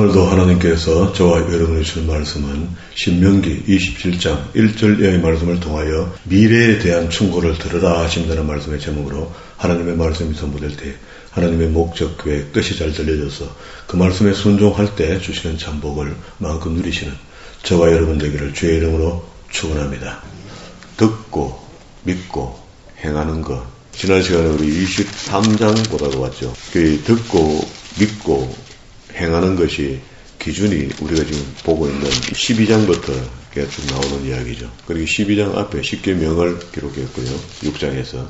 오늘도 하나님께서 저와 여러분이 주신 말씀은 신명기 27장 1절 이하의 말씀을 통하여 미래에 대한 충고를 들으라 하신다는 말씀의 제목으로 하나님의 말씀이 선포될 때 하나님의 목적, 계획, 뜻이 잘 들려져서 그 말씀에 순종할 때 주시는 참복을 마음껏 누리시는 저와 여러분 되기를 주의 이름으로 축원합니다. 듣고 믿고 행하는 것. 지난 시간에 우리 23장 보다가 왔죠. 그 듣고 믿고 행하는 것이 기준이 우리가 지금 보고 있는 12장부터 쭉 나오는 이야기죠. 그리고 12장 앞에 십계명을 기록했고요. 6장에서.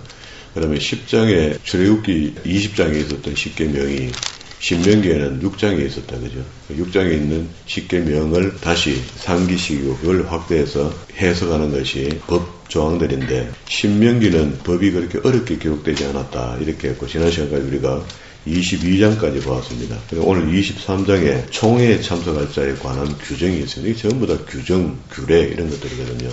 그다음에 10장에 출애굽기 20장에 있었던 십계명이 신명기에는 6장에 있었다. 그죠? 6장에 있는 십계명을 다시 상기시키고 그걸 확대해서 해석하는 것이 법 조항들인데 신명기는 법이 그렇게 어렵게 기록되지 않았다. 이렇게 했고 지난 시간까지 우리가 22장까지 보았습니다. 오늘 23장에 총회에 참석할 자에 관한 규정이 있습니다. 이게 전부 다 규정, 규례 이런 것들이거든요.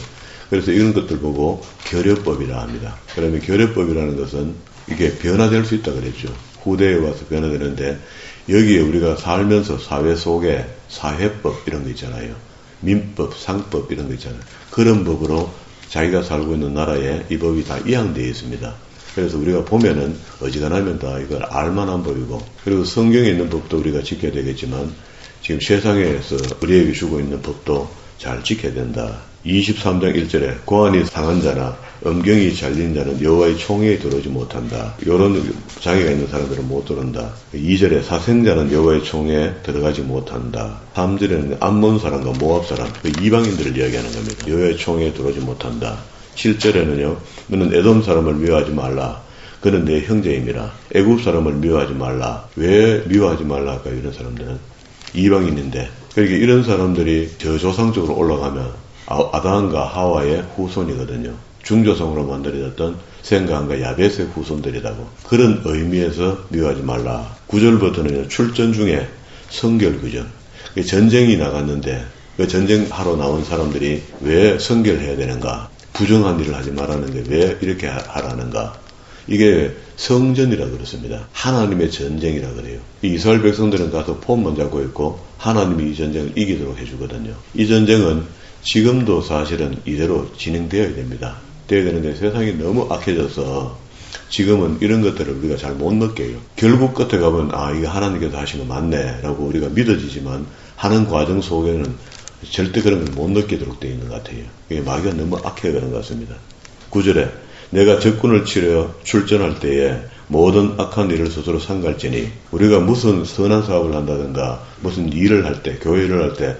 그래서 이런 것들 보고 결여법이라 합니다. 그러면 결여법이라는 것은 이게 변화될 수 있다 그랬죠. 후대에 와서 변화되는데 여기에 우리가 살면서 사회 속에 사회법 이런 거 있잖아요. 민법, 상법 이런 거 있잖아요. 그런 법으로 자기가 살고 있는 나라에 이 법이 다 이양되어 있습니다. 그래서 우리가 보면은 어지간하면 다 이걸 알만한 법이고 그리고 성경에 있는 법도 우리가 지켜야 되겠지만 지금 세상에서 우리에게 주고 있는 법도 잘 지켜야 된다. 23장 1절에 고환이 상한 자나 음경이 잘린 자는 여호와의 총회에 들어오지 못한다. 이런 장애가 있는 사람들은 못 들어온다. 2절에 사생자는 여호와의 총회에 들어가지 못한다. 3절에는 암몬 사람과 모압 사람, 그 이방인들을 이야기하는 겁니다. 여호와의 총회에 들어오지 못한다. 7절에는요. 너는 에돔 사람을 미워하지 말라. 그는 내 형제임이라. 애굽 사람을 미워하지 말라. 왜 미워하지 말라 할까? 이런 사람들은 이방인인데 그러니까 이런 사람들이 저 조상 쪽으로 올라가면 아담과 하와의 후손이거든요. 중조상으로 만들어졌던 생가함과 야벳의 후손들이라고. 그런 의미에서 미워하지 말라. 9절부터는 출전 중에 성결 규정. 전쟁이 나갔는데 그 전쟁하러 나온 사람들이 왜 성결해야 되는가? 부정한 일을 하지 말라는데 왜 이렇게 하라는가? 이게 성전이라 그렇습니다. 하나님의 전쟁이라 그래요. 이스라엘 백성들은 가서 폼만 잡고 있고 하나님이 이 전쟁을 이기도록 해주거든요. 이 전쟁은 지금도 사실은 이대로 진행되어야 됩니다. 되어야 되는데 세상이 너무 악해져서 지금은 이런 것들을 우리가 잘 못 느껴요. 결국 끝에 가면 이거 하나님께서 하신 거 맞네 라고 우리가 믿어지지만 하는 과정 속에는 절대 그런 걸 못 느끼도록 되어 있는 것 같아요. 이게 마귀가 너무 악해 그런 것 같습니다. 9절에 내가 적군을 치려 출전할 때에 모든 악한 일을 스스로 삼갈지니 우리가 무슨 선한 사업을 한다든가 무슨 일을 할 때 교회를 할 때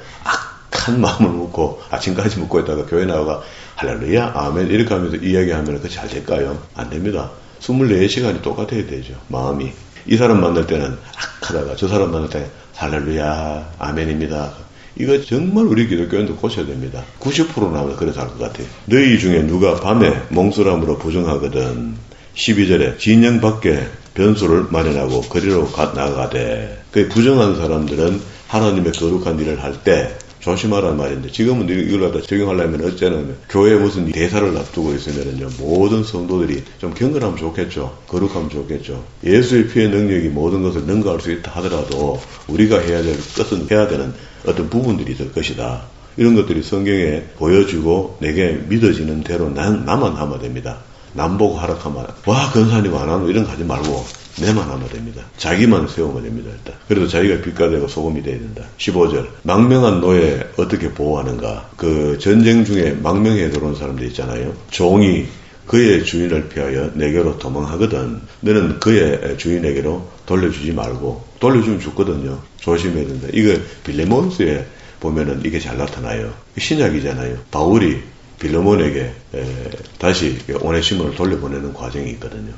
악한 마음을 먹고 아침까지 먹고 있다가 교회 나와가 할렐루야 아멘 이렇게 하면서 이야기하면 그거 잘 될까요? 안 됩니다. 24시간이 똑같아야 되죠. 마음이. 이 사람 만날 때는 악하다가 저 사람 만날 때 할렐루야 아멘입니다. 이거 정말 우리 기독교인도 고쳐야 됩니다. 90% 나오면 그래서 할 것 같아요. 너희 중에 누가 밤에 몽술함으로 부정하거든 12절에 진영 밖에 변수를 마련하고 거리로 나가되 그 부정한 사람들은 하나님의 거룩한 일을 할 때 조심하라는 말인데 지금은 이걸 갖다 적용하려면 어쩌냐면 교회에 무슨 대사를 놔두고 있으면요 모든 성도들이 좀 경건하면 좋겠죠. 거룩하면 좋겠죠. 예수의 피의 능력이 모든 것을 능가할 수 있다 하더라도 우리가 해야 될 것은 해야 되는 어떤 부분들이 있을 것이다. 이런 것들이 성경에 보여주고 내게 믿어지는 대로 나만 하면 됩니다. 남 보고 하락하면 와 근사님 안 하노 이런 거 하지 말고 내만 하면 됩니다. 자기만 세우면 됩니다. 일단. 그래도 자기가 빛가 되고 소금이 돼야 된다. 15절 망명한 노예 어떻게 보호하는가. 그 전쟁 중에 망명해 들어온 사람들 있잖아요. 종이 그의 주인을 피하여 내게로 도망하거든 너는 그의 주인에게로 돌려주지 말고 돌려주면 죽거든요. 조심해야 된다. 이거 빌레몬스에 보면은 이게 잘 나타나요. 신약이잖아요. 바울이 빌레몬에게 다시 오네시모를 돌려보내는 과정이 있거든요.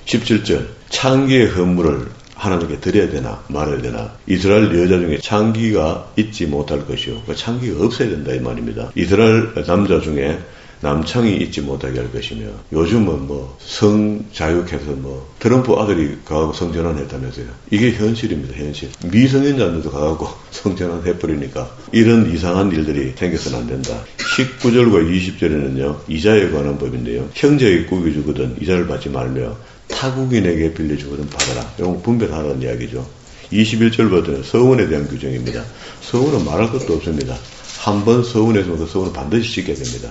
17절 창기의 헌물을 하나님께 드려야 되나 말아야 되나. 이스라엘 여자 중에 창기가 있지 못할 것이요. 창기가 없어야 된다 이 말입니다. 이스라엘 남자 중에 남창이 있지 못하게 할 것이며 요즘은 성자육해서 트럼프 아들이 가고 성전환 했다면서요. 이게 현실입니다. 현실. 미성년자들도 가고 성전환 해버리니까 이런 이상한 일들이 생겨서는 안 된다. 19절과 20절에는요. 이자에 관한 법인데요. 형제에게 꾸겨 주거든 이자를 받지 말며 타국인에게 빌려주거든 받아라. 이건 분별하라는 이야기죠. 21절부터는 서원에 대한 규정입니다. 서원은 말할 것도 없습니다. 한번 서원했으면 그 서원은 반드시 지켜야 됩니다.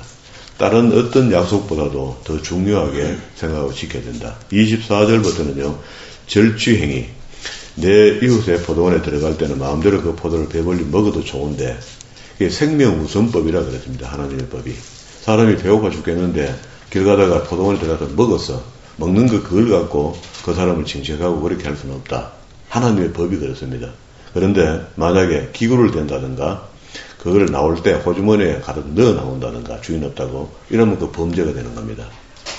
다른 어떤 약속보다도 더 중요하게 생각하고 지켜야 된다. 24절부터는요. 절취행위. 내 이웃의 포도원에 들어갈 때는 마음대로 그 포도를 배불리 먹어도 좋은데 이게 생명우선법이라 그랬습니다. 하나님의 법이. 사람이 배고파 죽겠는데 길 가다가 포도원에 들어가서 먹었어. 먹는 거 그걸 갖고 그 사람을 징책하고 그렇게 할 수는 없다. 하나님의 법이 그렇습니다. 그런데 만약에 기구를 댄다든가 그걸 나올 때 호주머니에 가득 넣어 나온다든가 주인 없다고 이러면 그 범죄가 되는 겁니다.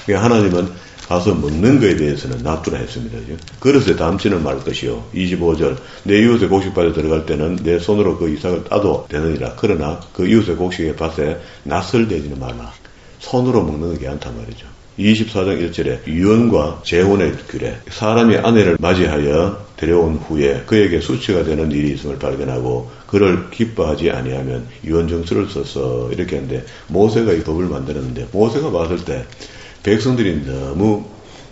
그러니까 하나님은 가서 먹는 거에 대해서는 놔두라 했습니다. 그릇에 담지는 말 것이요. 25절 내 이웃의 곡식밭에 들어갈 때는 내 손으로 그 이삭을 따도 되느니라. 그러나 그 이웃의 곡식의 밭에 낫을 대지는 말라. 손으로 먹는 게 않단 말이죠. 24장 1절에 유언과 재혼의 규례. 사람이 아내를 맞이하여 데려온 후에 그에게 수치가 되는 일이 있음을 발견하고 그를 기뻐하지 아니하면 유언정서를 써서 이렇게 하는데 모세가 이 법을 만들었는데 모세가 봤을 때 백성들이 너무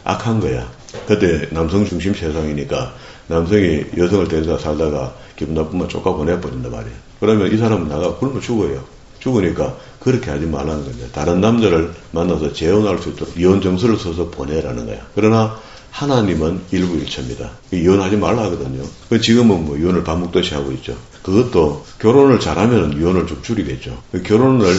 악한 거야. 그때 남성 중심 세상이니까 남성이 여성을 데려다 살다가 기분 나쁘면 쫓아 보내버린단 말이에요. 그러면 이 사람은 나가 굶어 죽어요. 죽으니까 그렇게 하지 말라는 건데 다른 남자를 만나서 재혼할 수 있도록 이혼정서를 써서 보내라는 거야. 그러나 하나님은 일부일처입니다. 이혼하지 말라 하거든요. 지금은 뭐 이혼을 밥 먹듯이 하고 있죠. 그것도 결혼을 잘하면 이혼을 좀 줄이겠죠. 결혼을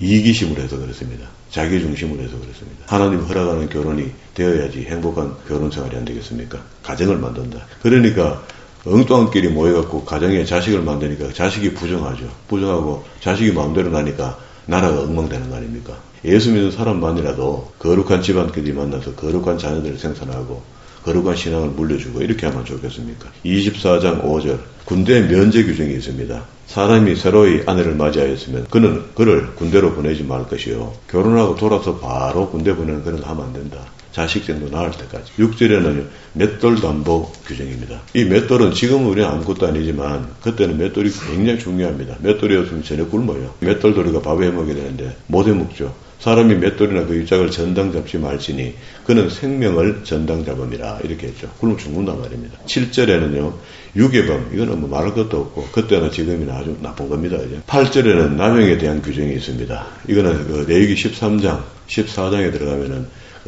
이기심으로 해서 그렇습니다. 자기 중심으로 해서 그렇습니다. 하나님 허락하는 결혼이 되어야지 행복한 결혼 생활이 안 되겠습니까? 가정을 만든다. 그러니까 엉뚱한끼리 모여갖고 가정에 자식을 만드니까 자식이 부정하죠. 부정하고 자식이 마음대로 나니까 나라가 엉망되는 거 아닙니까? 예수 믿는 사람만이라도 거룩한 집안끼리 만나서 거룩한 자녀들을 생산하고 거룩한 신앙을 물려주고 이렇게 하면 좋겠습니까? 24장 5절 군대 면제 규정이 있습니다. 사람이 새로이 아내를 맞이하였으면 그는 그를 군대로 보내지 말 것이요. 결혼하고 돌아서 바로 군대 보내는 그런 거 하면 안 된다. 자식 정도 낳을 때까지. 6절에는 맷돌 담보 규정입니다. 이 맷돌은 지금은 우리는 아무것도 아니지만 그때는 맷돌이 굉장히 중요합니다. 맷돌이 없으면 저녁 굶어요. 맷돌도 우리가 밥에 해먹게 되는데 못 해먹죠. 사람이 맷돌이나 그 입장을 전당 잡지 말지니 그는 생명을 전당 잡음이라 이렇게 했죠. 굶어 죽는단 말입니다. 7절에는요. 유괴범 이거는 뭐 말할 것도 없고 그때나 지금이나 아주 나쁜 겁니다. 이제. 8절에는 남용에 대한 규정이 있습니다. 이거는 그 레위기 13장 14장에 들어가면은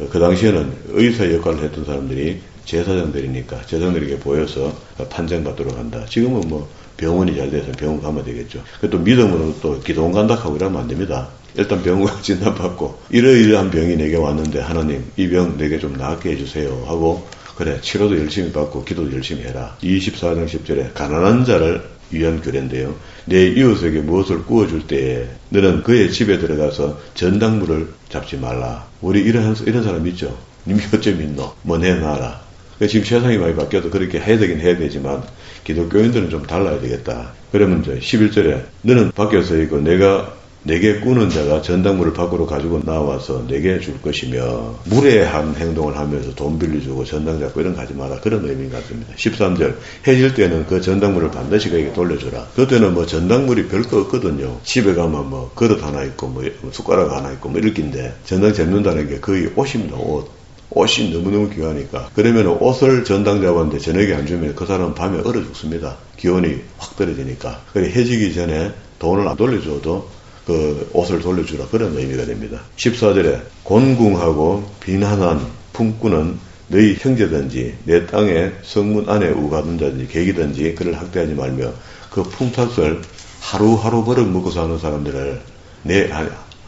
그 당시에는 의사 역할을 했던 사람들이 제사장들이니까 제사장들에게 보여서 판정받도록 한다. 지금은 뭐 병원이 잘 돼서 병원 가면 되겠죠. 또 믿음으로 또 기도원 간다 하고 이러면 안 됩니다. 일단 병원 가서 진단받고 이러이러한 병이 내게 왔는데 하나님 이 병 내게 좀 낫게 해주세요 하고 그래 치료도 열심히 받고 기도도 열심히 해라. 24장 10절에 가난한 자를 위한 규례인데요. 내 이웃에게 무엇을 구워줄 때에 너는 그의 집에 들어가서 전당물을 잡지 말라. 우리 이런 사람 있죠. 님이 어째 믿노? 뭐 내놔라. 지금 세상이 많이 바뀌어도 그렇게 해야 되긴 해야 되지만 기독교인들은 좀 달라야 되겠다. 그러면 이제 11절에 너는 밖에서 있고 내게 꾸는 자가 전당물을 밖으로 가지고 나와서 내게 줄 것이며 무례한 행동을 하면서 돈 빌려주고 전당 잡고 이런 거 하지 마라. 그런 의미 같습니다. 13절 해질 때는 그 전당물을 반드시 그에게 돌려주라. 그때는 뭐 전당물이 별거 없거든요. 집에 가면 뭐 그릇 하나 있고 뭐 숟가락 하나 있고 뭐 이렇게인데 전당 잡는다는 게 거의 옷입니다. 옷이 너무너무 귀하니까. 그러면 옷을 전당 잡았는데 저녁에 안 주면 그 사람은 밤에 얼어 죽습니다. 기온이 확 떨어지니까. 그래 해지기 전에 돈을 안 돌려줘도 그 옷을 돌려주라. 그런 의미가 됩니다. 14절에 곤궁하고 비난한 품꾼은 너희 형제든지 내 땅에 성문 안에 우가든지 개기든지 그를 학대하지 말며 그 품삯을 하루하루 벌어먹고 사는 사람들을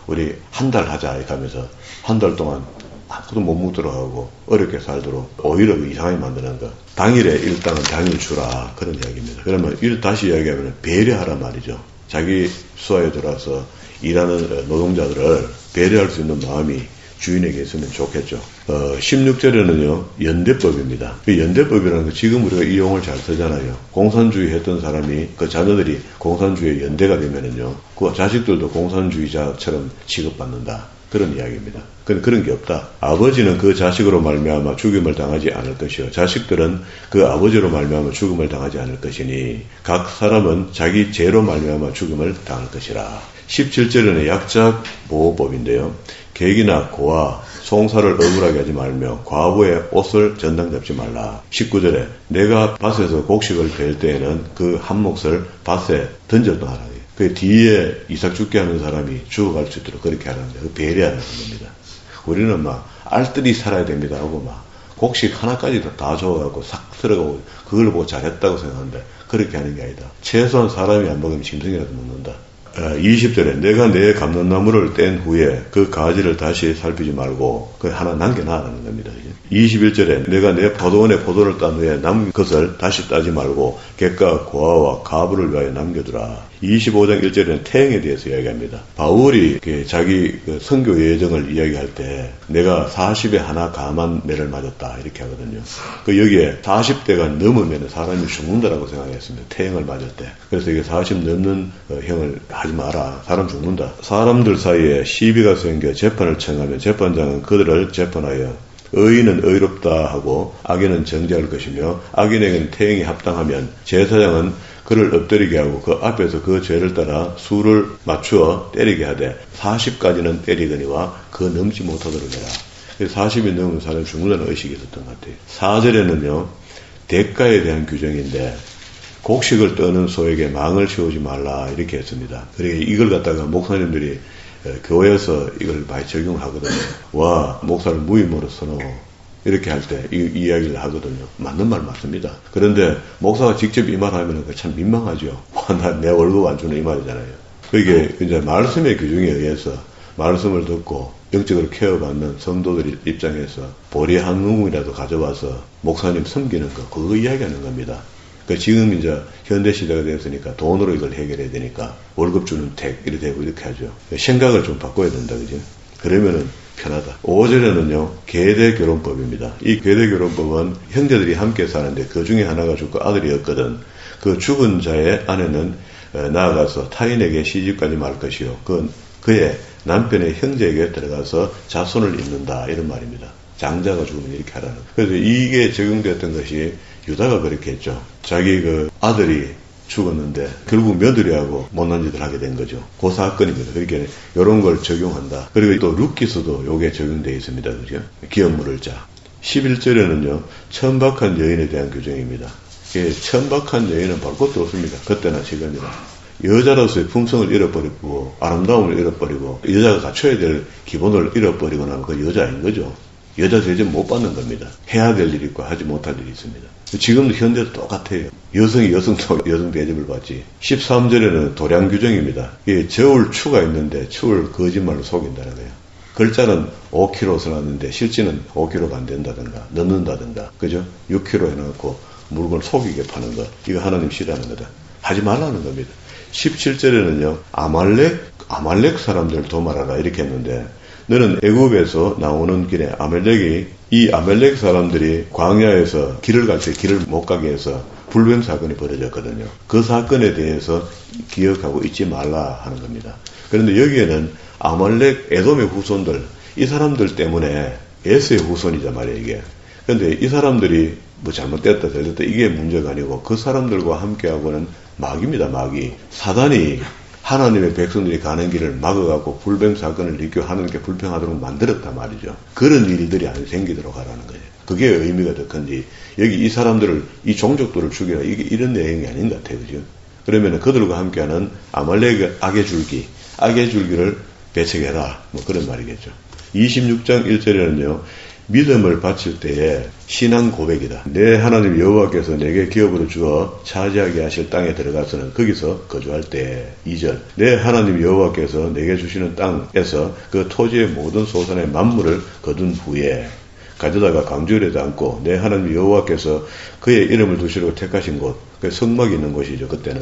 우리 한 달 하자 이렇게 하면서 한 달 동안 아무도 못 묻도록 하고 어렵게 살도록 오히려 이상하게 만드는 것. 당일에 일당은 당일 주라. 그런 이야기입니다. 그러면 다시 이야기하면 배려하란 말이죠. 자기 수하에 들어와서 일하는 노동자들을 배려할 수 있는 마음이 주인에게 있으면 좋겠죠. 16절에는요, 연대법입니다. 그 연대법이라는 거 지금 우리가 이 용어를 잘 쓰잖아요. 공산주의 했던 사람이 그 자녀들이 공산주의 연대가 되면은요, 그 자식들도 공산주의자처럼 취급받는다. 그런 이야기입니다. 그런 게 없다. 아버지는 그 자식으로 말미암아 죽임을 당하지 않을 것이요. 자식들은 그 아버지로 말미암아 죽임을 당하지 않을 것이니 각 사람은 자기 죄로 말미암아 죽임을 당할 것이라. 17절에는 약자보호법인데요. 객이나 고아, 송사를 억울하게 하지 말며 과부의 옷을 전당 잡지 말라. 19절에 내가 밭에서 곡식을 벨 때에는 그 한 몫을 밭에 던져놔라. 그 뒤에 이삭 죽게 하는 사람이 죽어갈 수 있도록 그렇게 하는데 그 배려하는 겁니다. 우리는 막 알뜰히 살아야 됩니다 하고 막 곡식 하나까지도 다 줘갖고 싹 들어가고 그걸 보고 잘했다고 생각하는데 그렇게 하는 게 아니다. 최소한 사람이 안 먹으면 짐승이라도 먹는다. 20절에 내가 내 감람나무를 뗀 후에 그 가지를 다시 살피지 말고 그 하나 남겨놔라는 겁니다. 21절에 내가 내 포도원에 포도를 딴 후에 남은 것을 다시 따지 말고 객과 고아와 가부를 위하여 남겨두라. 25장 1절에는 태행에 대해서 이야기합니다. 바울이 자기 선교 예정을 이야기할 때 내가 40에 하나 감한 매를 맞았다 이렇게 하거든요. 여기에 40대가 넘으면 사람이 죽는다라고 생각했습니다. 태행을 맞을 때. 그래서 이게 40 넘는 형을 하지 마라. 사람 죽는다. 사람들 사이에 시비가 생겨 재판을 청하면 재판장은 그들을 재판하여 의인은 의롭다 하고 악인은 정죄할 것이며 악인에게는 태행이 합당하면 제사장은 그를 엎드리게 하고 그 앞에서 그 죄를 따라 수를 맞추어 때리게 하되 40까지는 때리거니와 그 넘지 못하도록 해라. 40이 넘으면 사람이 죽는다는 의식이 있었던 것 같아요. 4절에는요. 대가에 대한 규정인데 곡식을 떠는 소에게 망을 씌우지 말라 이렇게 했습니다. 그러니까 이걸 갖다가 목사님들이 교회에서 이걸 많이 적용하거든요. 와 목사를 무임으로 써놓고 이렇게 할 때 이 이야기를 하거든요. 맞는 말 맞습니다. 그런데 목사가 직접 이 말 하면 참 민망하죠. 나 내 월급 안 주는 이 말이잖아요. 그게 이제 말씀의 규정에 의해서 말씀을 듣고 영적으로 케어받는 성도들 입장에서 보리 한 우물이라도 가져와서 목사님 섬기는 거 그거 이야기하는 겁니다. 지금 이제 현대 시대가 되었으니까 돈으로 이걸 해결해야 되니까 월급 주는 택 이렇게 되고 이렇게 하죠. 생각을 좀 바꿔야 된다, 그죠? 그러면은 편하다. 5절에는요, 계대결혼법입니다. 이 계대결혼법은 형제들이 함께 사는데 그 중에 하나가 죽고 아들이었거든. 그 죽은 자의 아내는 나아가서 타인에게 시집가지 말 것이요. 그의 남편의 형제에게 들어가서 자손을 잇는다. 이런 말입니다. 장자가 죽으면 이렇게 하라는. 그래서 이게 적용되었던 것이 유다가 그렇게 했죠. 자기 그 아들이 죽었는데 결국 며느리하고 못난 짓을 하게 된 거죠. 그 사건입니다. 그렇게 이런 걸 적용한다. 그리고 또 룻기서도 요게 적용되어 있습니다. 그죠? 기업 물을 자. 11절에는요. 천박한 여인에 대한 규정입니다. 천박한 여인은 볼 것도 없습니다. 그때나 지금이나. 여자로서의 품성을 잃어버리고 아름다움을 잃어버리고 여자가 갖춰야 될 기본을 잃어버리고 나면 그 여자인 거죠. 여자 대접 못 받는 겁니다. 해야 될 일이 있고 하지 못할 일이 있습니다. 지금도 현대도 똑같아요. 여성이 여성 대접을 받지. 13절에는 도량 규정입니다. 이게 저울 추가 있는데 추를 거짓말로 속인다는 거예요. 글자는 5kg 써놨는데 실제는 5kg가 안 된다든가 넣는다든가 그죠? 6kg 해놓고 물건을 속이게 파는 거 이거 하나님 싫어하는 거다. 하지 말라는 겁니다. 17절에는요. 아말렉 사람들을 도말하라 이렇게 했는데 너는 애굽에서 나오는 길에 이 아말렉 사람들이 광야에서 길을 갈 때 길을 못 가게 해서 불뱀 사건이 벌어졌거든요. 그 사건에 대해서 기억하고 잊지 말라 하는 겁니다. 그런데 여기에는 아말렉 에돔의 후손들 이 사람들 때문에 에스의 후손이란 말이에요 이게. 그런데 이 사람들이 뭐 잘못됐다 이게 문제가 아니고 그 사람들과 함께하고는 마귀입니다. 마귀. 사단이 하나님의 백성들이 가는 길을 막아갖고 불뱀 사건을 일으켜 하나님께 불평하도록 만들었단 말이죠. 그런 일들이 안 생기도록 하라는 거예요. 그게 의미가 더 큰지 여기 이 사람들을 이 종족들을 죽여라 이게 이런 내용이 아닌 것 같아요. 그죠? 그러면 그들과 함께하는 아말렉의 악의 줄기를 배척해라 뭐 그런 말이겠죠. 26장 1절에는요. 믿음을 바칠 때에 신앙 고백이다. 내 하나님 여호와께서 내게 기업으로 주어 차지하게 하실 땅에 들어가서는 거기서 거주할 때 2절 내 하나님 여호와께서 내게 주시는 땅에서 그 토지의 모든 소산의 만물을 거둔 후에 가져다가 강조하지 않고 내 하나님 여호와께서 그의 이름을 두시려고 택하신 곳 그 성막이 있는 곳이죠. 그때는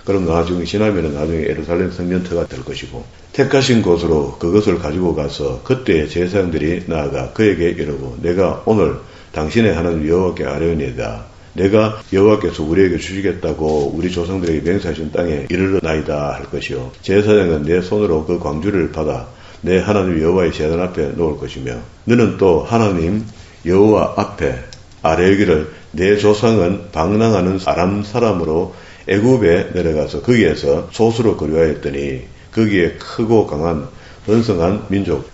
그럼 나중에 지나면 나중에 예루살렘 성전터가 될 것이고 택하신 곳으로 그것을 가지고 가서 그때 제사장들이 나아가 그에게 이르고 내가 오늘 당신의 하나님 여호와께 아뢰오니이다. 내가 여호와께서 우리에게 주시겠다고 우리 조상들에게 맹세하신 땅에 이르러나이다 할 것이요. 제사장은 내 손으로 그 광주를 받아 내 하나님 여호와의 제단 앞에 놓을 것이며 너는 또 하나님 여호와 앞에 아뢰기를 내 조상은 방랑하는 아람 사람으로 애굽에 내려가서 거기에서 소수로 거류하였더니 거기에 크고 강한 번성한 민족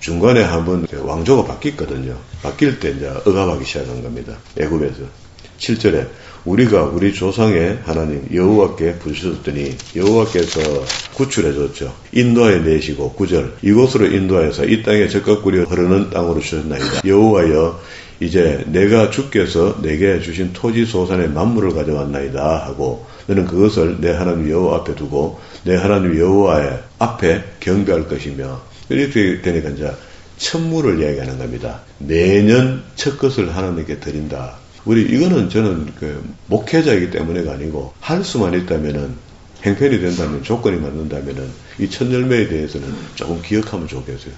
중간에 한번 왕조가 바뀌었거든요. 바뀔 때 이제 억압하기 시작한 겁니다. 애굽에서. 7절에 우리가 우리 조상의 하나님 여호와께 부르셨더니 여호와께서 구출해줬죠. 인도하여 내시고 9절 이곳으로 인도하여서 이 땅에 적과 꿀이 흐르는 땅으로 주셨나이다. 여호와여 이제 내가 주께서 내게 주신 토지 소산의 만물을 가져왔나이다 하고 너는 그것을 내 하나님 여호와 앞에 두고 내 하나님 여호와의 앞에 경배할 것이며 이렇게 되니까 이제 천물을 이야기하는 겁니다. 매년 첫 것을 하나님께 드린다. 이거는 저는 목회자이기 때문에가 아니고 할 수만 있다면은 행편이 된다면 조건이 맞는다면은 이 첫 열매에 대해서는 조금 기억하면 좋겠어요.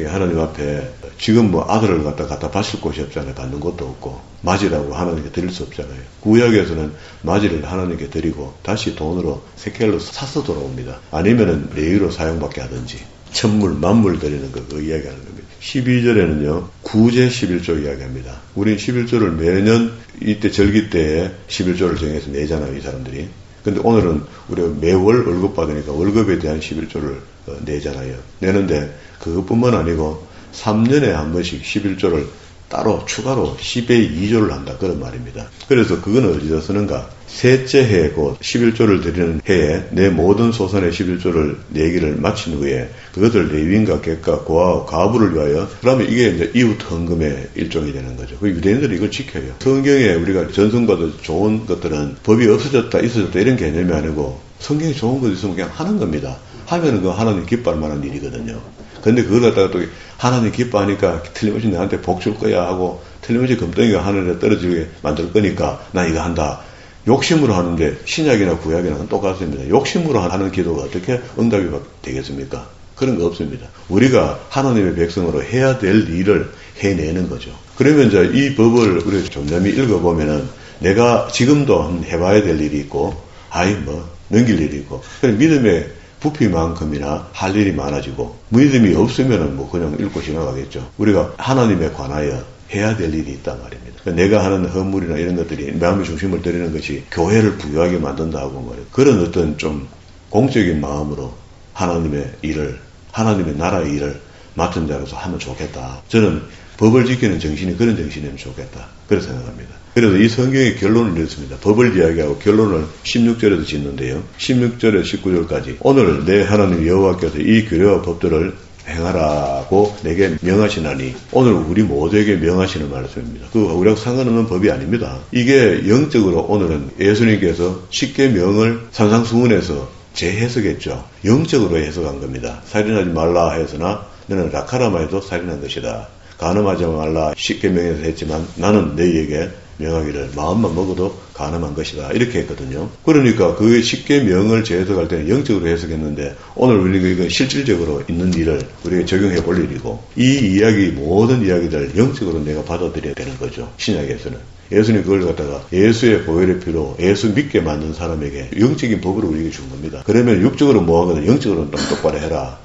하나님 앞에 지금 뭐 아들을 갖다 바칠 곳이 없잖아요. 받는 것도 없고 맞이라고 하나님께 드릴 수 없잖아요. 구약에서는 맞이를 하나님께 드리고 다시 돈으로 세켈로 사서 돌아옵니다. 아니면은 레위로 사용받게 하든지 천물 만물 드리는 거 그거 이야기하는 겁니다. 12절에는요 구제 11조 이야기합니다. 우린 11조를 매년 이때 절기 때에 11조를 정해서 내잖아요. 이 사람들이. 근데 오늘은 우리가 매월 월급 받으니까 월급에 대한 11조를 내잖아요. 내는데 그것뿐만 아니고 3년에 한 번씩 11조를 따로 추가로 10의 2조를 한다. 그런 말입니다. 그래서 그건 어디서 쓰는가? 셋째 해 곧 11조를 드리는 해에 내 모든 소산의 11조를 내기를 마친 후에 그것을 레위인과 객과 고아와 과부를 위하여 그러면 이게 이제 이웃 헌금의 일종이 되는 거죠. 그 유대인들이 이걸 지켜요. 성경에 우리가 전승과도 좋은 것들은 법이 없어졌다 있어졌다 이런 개념이 아니고 성경에 좋은 것 있으면 그냥 하는 겁니다. 하면은 그 하나님 기뻐할 만한 일이거든요. 근데 그걸 갖다가 또 하나님 기뻐하니까 틀림없이 나한테 복 줄 거야 하고 틀림없이 금덩이가 하늘에 떨어지게 만들 거니까 나 이거 한다. 욕심으로 하는데 신약이나 구약이나 똑같습니다. 욕심으로 하는 기도가 어떻게 응답이 되겠습니까? 그런 거 없습니다. 우리가 하나님의 백성으로 해야 될 일을 해내는 거죠. 그러면 이제 이 법을 우리 좀 읽어보면은 내가 지금도 해봐야 될 일이 있고 넘길 일이 있고 그래 믿음의 부피만큼이나 할 일이 많아지고 믿음이 없으면은 그냥 읽고 지나가겠죠. 우리가 하나님에 관하여 해야 될 일이 있단 말입니다. 내가 하는 헌물이나 이런 것들이 마음의 중심을 드리는 것이 교회를 부유하게 만든다고 말이에요. 그런 어떤 좀 공적인 마음으로 하나님의 일을, 하나님의 나라의 일을 맡은 자로서 하면 좋겠다. 저는 법을 지키는 정신이 그런 정신이면 좋겠다. 그렇게 생각합니다. 그래서 이 성경의 결론을 내렸습니다. 법을 이야기하고 결론을 16절에서 짓는데요. 16절에서 19절까지 오늘 내 하나님 여호와께서 이 규례와 법들을 행하라고 내게 명하시나니 오늘 우리 모두에게 명하시는 말씀입니다. 우리하고 상관없는 법이 아닙니다. 이게 영적으로 오늘은 예수님께서 십계명을 산상수훈에서 재해석했죠. 영적으로 해석한 겁니다. 살인하지 말라 해서나 너는 라카라마 해도 살인한 것이다. 간음하지 말라 십계명에서 했지만 나는 너희에게 명하기를 마음만 먹어도 가늠한 것이다. 이렇게 했거든요. 그러니까 그 십계명을 재해석할 때는 영적으로 해석했는데 오늘 우리가 이건 실질적으로 있는 일을 우리가 적용해 볼 일이고 이 이야기 모든 이야기들 영적으로 내가 받아들여야 되는 거죠. 신약에서는. 예수님 그걸 갖다가 예수의 보혈의 피로 예수 믿게 만든 사람에게 영적인 법으로 우리에게 준 겁니다. 그러면 육적으로 뭐 하거든 영적으로는 똑바로 해라.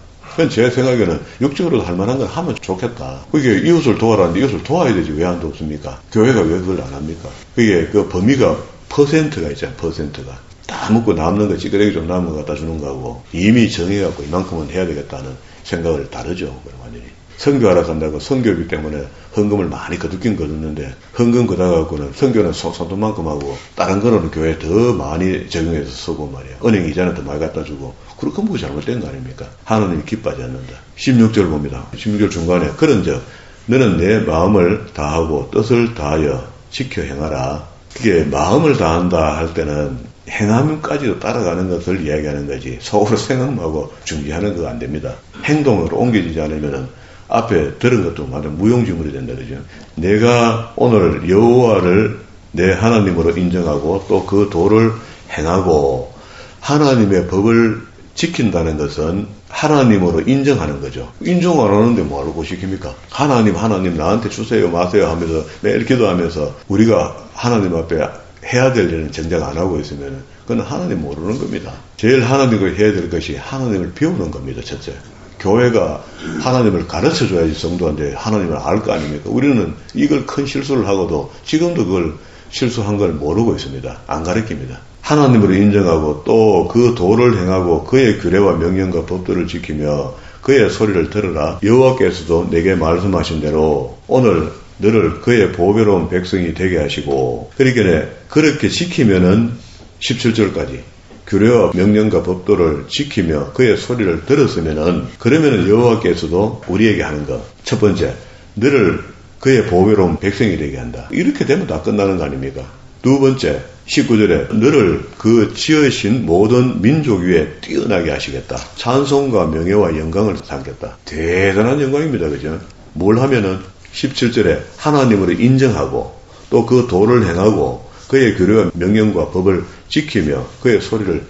제 생각에는 육적으로도 할 만한 건 하면 좋겠다. 그게 이웃을 도와라는데 이웃을 도와야 되지 왜 안 돕습니까? 교회가 왜 그걸 안 합니까? 그게 그 범위가 퍼센트가 있잖아요. 퍼센트가. 다 먹고 남는 거 찌그레기 좀 남은 거 갖다 주는 거하고 이미 정해갖고 이만큼은 해야 되겠다는 생각을 다르죠. 완전히. 선교하러 간다고 선교비 때문에 헌금을 많이 거두긴 거뒀는데 헌금 거다갖고는 선교는 손돈만큼 하고 다른 거는 교회에 더 많이 적용해서 쓰고 말이야. 은행 이자는 더 많이 갖다 주고 그렇게 뭐 잘못된 거 아닙니까? 하나님이 기뻐하지 않는다. 16절 봅니다. 16절 중간에 그런즉 너는 내 마음을 다하고 뜻을 다하여 지켜 행하라. 그게 마음을 다한다 할 때는 행함까지도 따라가는 것을 이야기하는 거지 속으로 생각하고 준비하는 거 안 됩니다. 행동으로 옮겨지지 않으면은 앞에 들은 것도 완전 무용지물이 된다 그러죠. 내가 오늘 여호와를 내 하나님으로 인정하고 또 그 도를 행하고 하나님의 법을 지킨다는 것은 하나님으로 인정하는 거죠. 인정 안 하는데 뭐하고 시킵니까? 하나님 나한테 주세요 마세요 하면서 매일 기도하면서 우리가 하나님 앞에 해야 될 일은 정작 안 하고 있으면 그건 하나님 모르는 겁니다. 제일 하나님을 해야 될 것이 하나님을 배우는 겁니다. 첫째. 교회가 하나님을 가르쳐줘야지 성도한테 하나님을 알 거 아닙니까? 우리는 이걸 큰 실수를 하고도 지금도 그걸 실수한 걸 모르고 있습니다. 안 가르칩니다. 하나님으로 인정하고 또 그 도를 행하고 그의 규례와 명령과 법들을 지키며 그의 소리를 들으라. 여호와께서도 내게 말씀하신 대로 오늘 너를 그의 보배로운 백성이 되게 하시고, 그러니까 그렇게 지키면은 17절까지 규례와 명령과 법도를 지키며 그의 소리를 들었으면은, 그러면은 여호와께서도 우리에게 하는 것, 첫 번째, 너를 그의 보배로운 백성이 되게 한다. 이렇게 되면 다 끝나는 거 아닙니까? 두 번째, 19절에 너를 그 지으신 모든 민족 위에 뛰어나게 하시겠다. 찬송과 명예와 영광을 삼겠다. 대단한 영광입니다. 그죠? 뭘 하면은 17절에 하나님으로 인정하고 또 그 도를 행하고 그의 규례와 명령과 법을 지키며 그의 소리를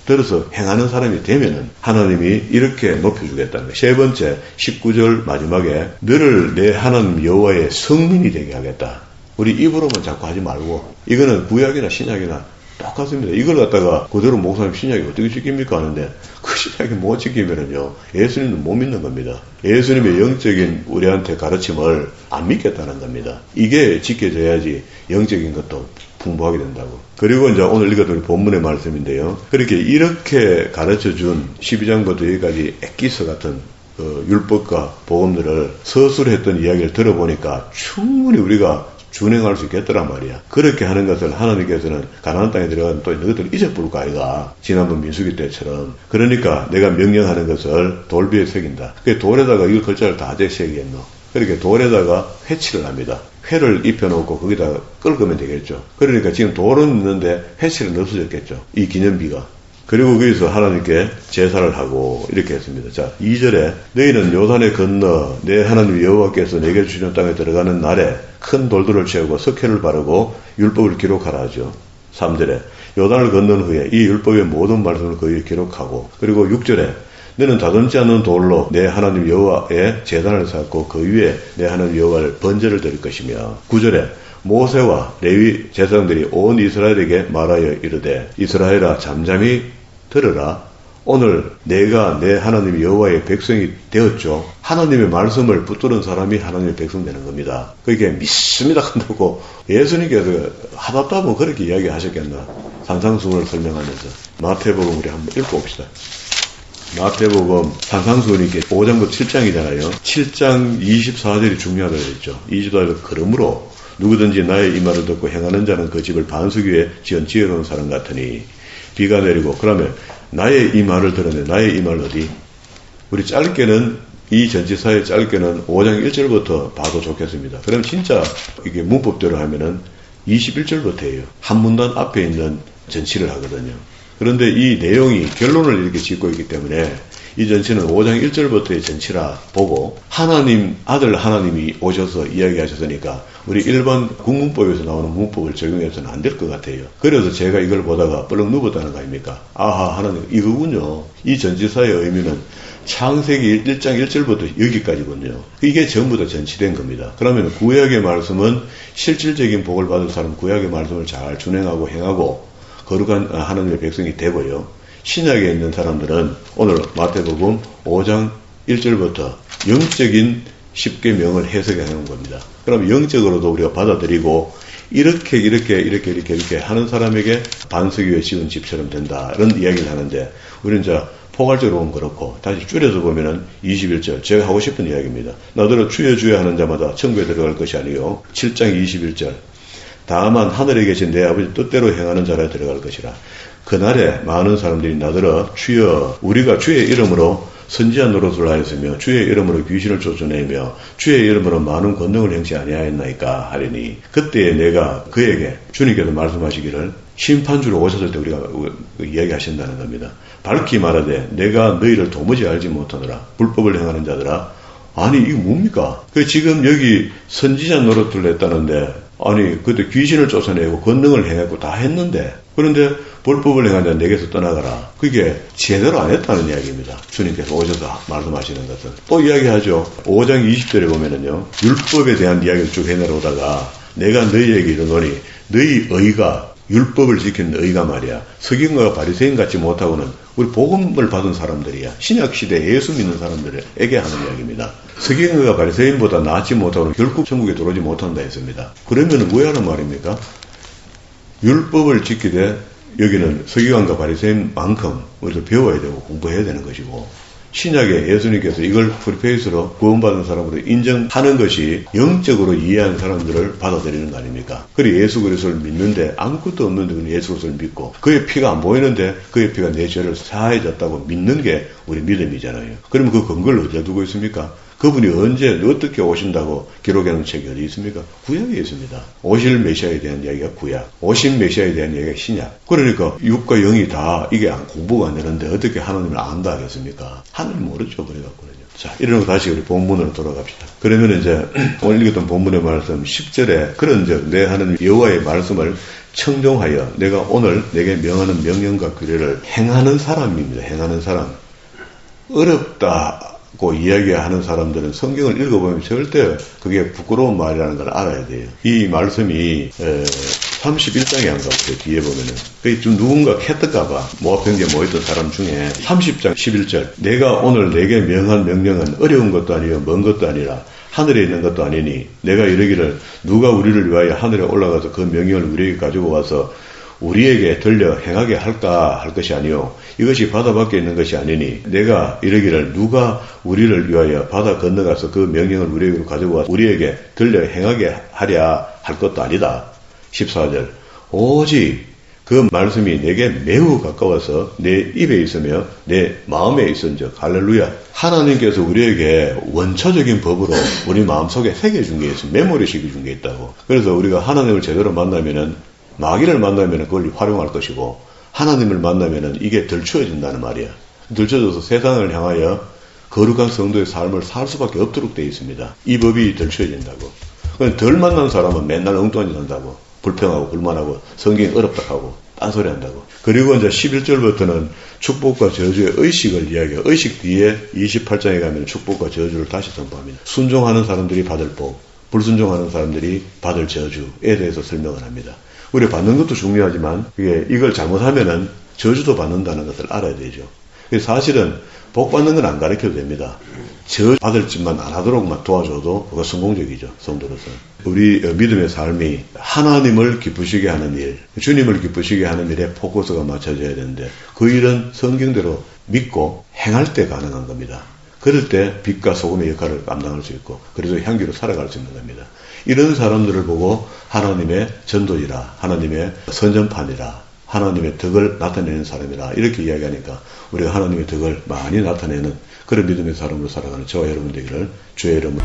들어서 행하는 사람이 되면은 하나님이 이렇게 높여주겠다는 거예요. 세 번째, 19절 마지막에 너를 내 하나님 여호와의 성민이 되게 하겠다. 우리 입으로만 자꾸 하지 말고, 이거는 구약이나 신약이나 똑같습니다. 이걸 갖다가 그대로 목사님 신약이 어떻게 지킵니까 하는데, 그 신약이 못 지키면은요, 예수님은 못 믿는 겁니다. 예수님의 영적인 우리한테 가르침을 안 믿겠다는 겁니다. 이게 지켜져야지 영적인 것도 풍부하게 된다고. 그리고 이제 오늘 읽었던 본문의 말씀인데요. 그렇게 이렇게 가르쳐준 12장부터 여기까지 엑기스 같은 율법과 복음들을 서술했던 이야기를 들어보니까 충분히 우리가 준행할 수 있겠더란 말이야. 그렇게 하는 것을 하나님께서는 가나안 땅에 들어가면 또 너희들 잊어버릴까 아이가. 지난번 민수기 때처럼. 그러니까 내가 명령하는 것을 돌 위에 새긴다. 그 돌에다가 이걸 글자를 다 새기겠노. 그렇게 돌에다가 회칠을 합니다. 회를 입혀놓고 거기다가 끓으면 되겠죠. 그러니까 지금 돌은 있는데 회칠은 없어졌겠죠. 이 기념비가. 그리고 거기서 하나님께 제사를 하고 이렇게 했습니다. 자, 2절에 너희는 요단에 건너 내 하나님 여호와께서 내게 주시는 땅에 들어가는 날에 큰 돌들을 채우고 석회를 바르고 율법을 기록하라 하죠. 3절에 요단을 건넌 후에 이 율법의 모든 말씀을 그 위에 기록하고, 그리고 6절에 너는 다듬지 않는 돌로 내 하나님 여호와의 제단을 쌓고 그 위에 내 하나님 여호와를 번제를 드릴 것이며, 9절에 모세와 레위 제사장들이 온 이스라엘에게 말하여 이르되 이스라엘아 잠잠히 들으라. 오늘 내가 내 하나님 여호와의 백성이 되었죠. 하나님의 말씀을 붙드는 사람이 하나님의 백성 되는 겁니다. 그게 믿습니다 한다고 예수님께서 하다 보면 그렇게 이야기하셨겠나. 산상수훈을 설명하면서 마태복음 우리 한번 읽어봅시다. 마태복음 산상수훈이 5장부터 7장이잖아요. 7장 24절이 중요하다고 했죠. 24절 그러므로 누구든지 나의 이 말을 듣고 행하는 자는 그 집을 반석 위에 지어놓은 사람 같으니 비가 내리고, 그러면 나의 이 말을 들으면 나의 이 말 어디? 우리 짧게는 이 전치사의 짧게는 5장 1절부터 봐도 좋겠습니다. 그럼 진짜 이게 문법대로 하면은 21절부터예요. 한 문단 앞에 있는 전치를 하거든요. 그런데 이 내용이 결론을 이렇게 짓고 있기 때문에 이 전치는 5장 1절부터의 전치라 보고, 하나님 아들 하나님이 오셔서 이야기하셨으니까 우리 일반 국문법에서 나오는 문법을 적용해서는 안 될 것 같아요. 그래서 제가 이걸 보다가 뻘렁 누웠다는 거 아닙니까? 아하, 하나님 이거군요. 이 전치사의 의미는 창세기 1장 1절부터 여기까지군요. 이게 전부 다 전치된 겁니다. 그러면 구약의 말씀은 실질적인 복을 받을 사람 구약의 말씀을 잘 준행하고 행하고 거룩한 하나님의 백성이 되고요. 신약에 있는 사람들은 오늘 마태복음 5장 1절부터 영적인 10계명을 해석해 하는 겁니다. 그럼 영적으로도 우리가 받아들이고 이렇게 하는 사람에게 반석 위에 지은 집처럼 된다. 이런 이야기를 하는데, 우리는 이제 포괄적으로 보면 그렇고, 다시 줄여서 보면은 21절, 제가 하고 싶은 이야기입니다. 나더러 주여 주여 하는 자마다 천국에 들어갈 것이 아니요. 7장 21절. 다만 하늘에 계신 내 아버지 뜻대로 행하는 자라 들어갈 것이라. 그날에 많은 사람들이 나더러 주여 우리가 주의 이름으로 선지한 노릇을 하였으며 주의 이름으로 귀신을 쫓아내며 주의 이름으로 많은 권능을 행치 아니하였나이까 하리니, 그때에 내가 그에게 주님께서 말씀하시기를 심판주로 오셨을 때 우리가 이야기하신다는 겁니다. 밝히 말하되 내가 너희를 도무지 알지 못하노라. 불법을 행하는 자들아. 아니 이게 뭡니까? 지금 여기 선지자 노릇을 했다는데, 아니 그때 귀신을 쫓아내고 권능을 행했고 다 했는데, 그런데 불법을 행한 자 내게서 떠나가라. 그게 제대로 안 했다는 이야기입니다. 주님께서 오셔서 말씀하시는 것은. 또 이야기하죠. 5장 20절에 보면은요, 율법에 대한 이야기를 쭉 해내려다가 내가 너희에게 이르노니 너희 의가, 율법을 지키는 의가 말이야, 서기관과 바리새인 같지 못하고는 우리 복음을 받은 사람들이야. 신약시대에 예수 믿는 사람들에게 하는 이야기입니다. 서기관과 바리새인보다 낫지 못하고는 결국 천국에 들어오지 못한다 했습니다. 그러면 왜 하는 말입니까? 율법을 지키되 여기는 서기관과 바리새인만큼 우리도 배워야 되고 공부해야 되는 것이고, 신약에 예수님께서 이걸 프리페이스로 구원받은 사람으로 인정하는 것이 영적으로 이해하는 사람들을 받아들이는 거 아닙니까? 그리고 예수 그리스도를 믿는데 아무것도 없는데 그냥 예수 그리스도를 믿고 그의 피가 안 보이는데 그의 피가 내 죄를 사해졌다고 믿는 게 우리 믿음이잖아요. 그러면 그 근거를 어디에 두고 있습니까? 그분이 언제 어떻게 오신다고 기록해놓은 책이 어디 있습니까? 구약에 있습니다. 오실 메시아에 대한 이야기가 구약, 오신 메시아에 대한 이야기가 신약. 그러니까 육과 영이 다 이게 공부가 안 되는데 어떻게 하나님을 안다 하겠습니까? 하나님 모르죠. 그래갖고는요. 자, 이러고 다시 우리 본문으로 돌아갑시다. 그러면 이제 오늘 읽었던 본문의 말씀 10절에 그런즉 내 하나님 여호와의 말씀을 청종하여 내가 오늘 내게 명하는 명령과 규례를 행하는 사람입니다. 행하는 사람. 어렵다. 고 이야기하는 사람들은 성경을 읽어보면 절대 그게 부끄러운 말이라는 걸 알아야 돼요. 이 말씀이 31장에 안 가보세요. 뒤에 보면은 그게 좀 누군가 캤을까봐 모압병기에 모였던 사람 중에 30장 11절 내가 오늘 내게 명한 명령은 어려운 것도 아니요 먼 것도 아니라 하늘에 있는 것도 아니니 내가 이르기를 누가 우리를 위하여 하늘에 올라가서 그 명령을 우리에게 가지고 와서 우리에게 들려 행하게 할까 할 것이 아니요 이것이 바다 밖에 있는 것이 아니니 내가 이르기를 누가 우리를 위하여 바다 건너가서 그 명령을 우리에게 가지고 와서 우리에게 들려 행하게 하랴 할 것도 아니다. 14절 오직 그 말씀이 내게 매우 가까워서 내 입에 있으며 내 마음에 있은즉 할렐루야. 하나님께서 우리에게 원초적인 법으로 우리 마음속에 새겨준 게 있어요. 메모리 시켜준 게 있다고. 그래서 우리가 하나님을 제대로 만나면은 마귀를 만나면 그걸 활용할 것이고 하나님을 만나면 이게 덜추어진다는 말이야. 덜추어져서 세상을 향하여 거룩한 성도의 삶을 살 수밖에 없도록 되어 있습니다. 이 법이 덜추어진다고. 덜 만난 사람은 맨날 엉뚱한 짓 한다고. 불평하고 불만하고 성경이 어렵다 하고 딴소리 한다고. 그리고 이제 11절부터는 축복과 저주의 의식을 이야기해요. 의식 뒤에 28장에 가면 축복과 저주를 다시 선포합니다. 순종하는 사람들이 받을 복, 불순종하는 사람들이 받을 저주에 대해서 설명을 합니다. 우리 받는 것도 중요하지만 이걸 잘못하면은 저주도 받는다는 것을 알아야 되죠. 사실은 복 받는 건 안 가르쳐도 됩니다. 저주 받을 짓만 안 하도록만 도와줘도 그거 성공적이죠. 성도로서. 우리 믿음의 삶이 하나님을 기쁘시게 하는 일, 주님을 기쁘시게 하는 일에 포커스가 맞춰져야 되는데 그 일은 성경대로 믿고 행할 때 가능한 겁니다. 그럴 때 빛과 소금의 역할을 감당할 수 있고 그래서 향기로 살아갈 수 있는 겁니다. 이런 사람들을 보고 하나님의 전도이라, 하나님의 선전판이라, 하나님의 덕을 나타내는 사람이라 이렇게 이야기하니까 우리가 하나님의 덕을 많이 나타내는 그런 믿음의 사람으로 살아가는 저와 여러분 되기를 주의 이름으로